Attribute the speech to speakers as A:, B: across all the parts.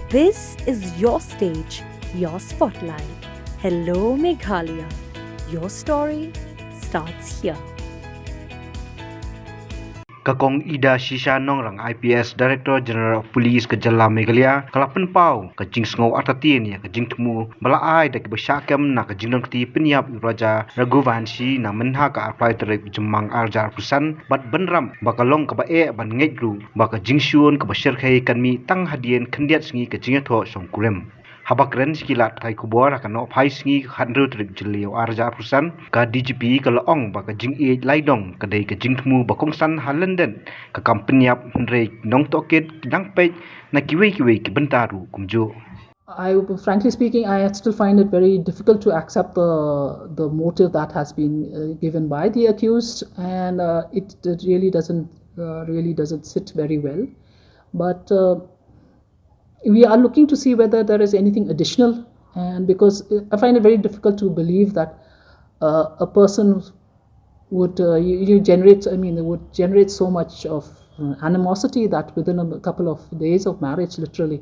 A: This is your stage, your spotlight. Hello, Meghalaya. Your story starts here.
B: Kakong Ida Shisha Nongrang IPS Director General of Police ke Jala Meghalaya kalapan pau ke Jingsngau Atatin ya ke Jingtemu balaai dak besyakam na ke Jingdong ti Pynïap Raja Raguvansi na menha ka apply terek jemang arjar pusan bat benram bakalong ke bae ban ngejru baka Jingshun ke besyarkai kanmi tang hadien kendiat sengi ke Jingtho songkulem habakren sikilat thai kubor akan no phai singi khandru trip jeliu arja pusan ka DGP ka laong ba ka Jingieid Lai-Dong ka dei ka Jingtemu ba kongsan halenden ka Pynïap re nong Tohkit dang pe na kiwe ki Bynta ru kumjo.
C: Frankly speaking, I still find it very difficult to accept the motive that has been given by the accused, and it really doesn't sit very well. But we are looking to see whether there is anything additional, and because I find it very difficult to believe that a person would would generate so much of animosity that within a couple of days of marriage, literally,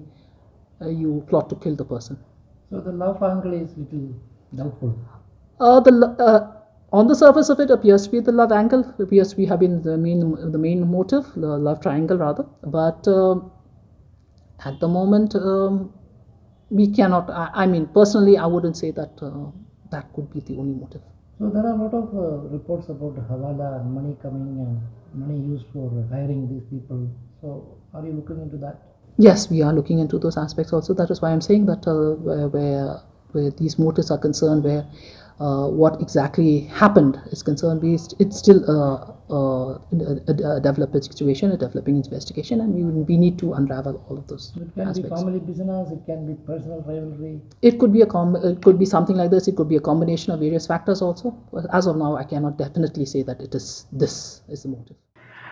C: you plot to kill the person.
D: So the love angle is little doubtful.
C: On the surface of it appears to be the love angle. Appears to be having the main motive, the love triangle rather, but. At the moment, we cannot. Personally, I wouldn't say that that could be the only motive.
D: So there are a lot of reports about Hawala and money coming and money used for hiring these people. So are you looking into that?
C: Yes, we are looking into those aspects also. That is why I'm saying that where these motives are concerned, where what exactly happened is concerned, it's still a developing situation, a developing investigation, and we need to unravel all of those
D: so it can
C: aspects.
D: Be family business, it can be personal rivalry.
C: It could be it could be something like this. It could be a combination of various factors also. But as of now, I cannot definitely say that this is the motive.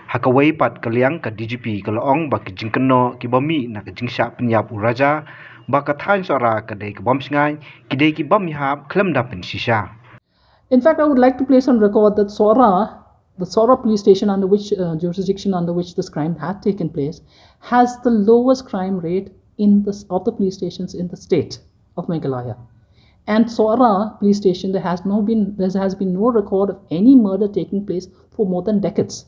B: Hakawai pat kaliang ka DGP ka laong ba ki Jingkano ki bami na ka Jingshah Pynïap Raja ba ka thain sora ka dei ka bom singai ki dei ki bam yap klem da pen shisha.
C: In fact, I would like to place on record that the Sora police station under which jurisdiction under which this crime had taken place has the lowest crime rate of the police stations in the state of Meghalaya. And Sora police station there has been no record of any murder taking place for more than decades.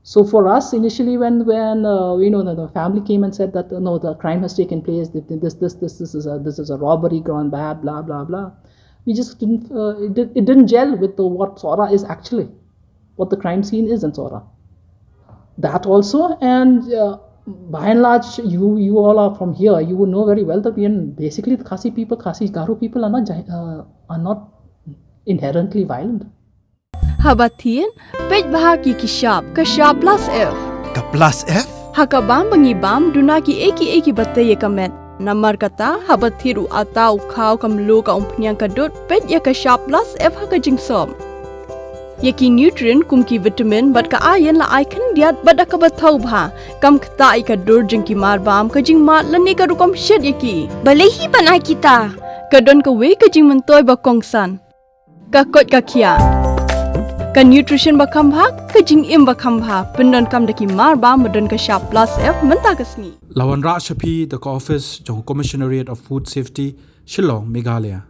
C: So for us, initially, when the family came and said that no, the crime has taken place, this is a robbery gone bad, blah blah blah, we just didn't it didn't gel with what Sora is actually, what the crime scene is in Sora. That also, and by and large, you all are from here. You would know very well that basically the Khasi Garo people are not inherently violent.
E: Habatin, pej bahagi kishab, kashab plus F.
F: Ka plus F?
E: Hakabam bangibam, dunaki eki bataye kamet. Namar kata, habathiru atau kau kamlu ka umpnyang kadut, pej ya kashab plus F haka jingsom. Yaki nutrient kumki vitamin, bat ka ayan la aikan diat bat akabatau bha. Kam kata ikadur jingki marbam, ka jingmat lani ka rukam syed yaki. Balehi panai kita. Kadon ka we ka jing mentoy bakongsan. Kakot kakia. Ka nutrition bakam bha, ka jing im bakam bha, pendon kam daki marba medon ka sharp plus F menta kasni.
F: Lawan Ra Shapi, the office, Johor Commissionariat of Food Safety, Shillong, Meghalaya.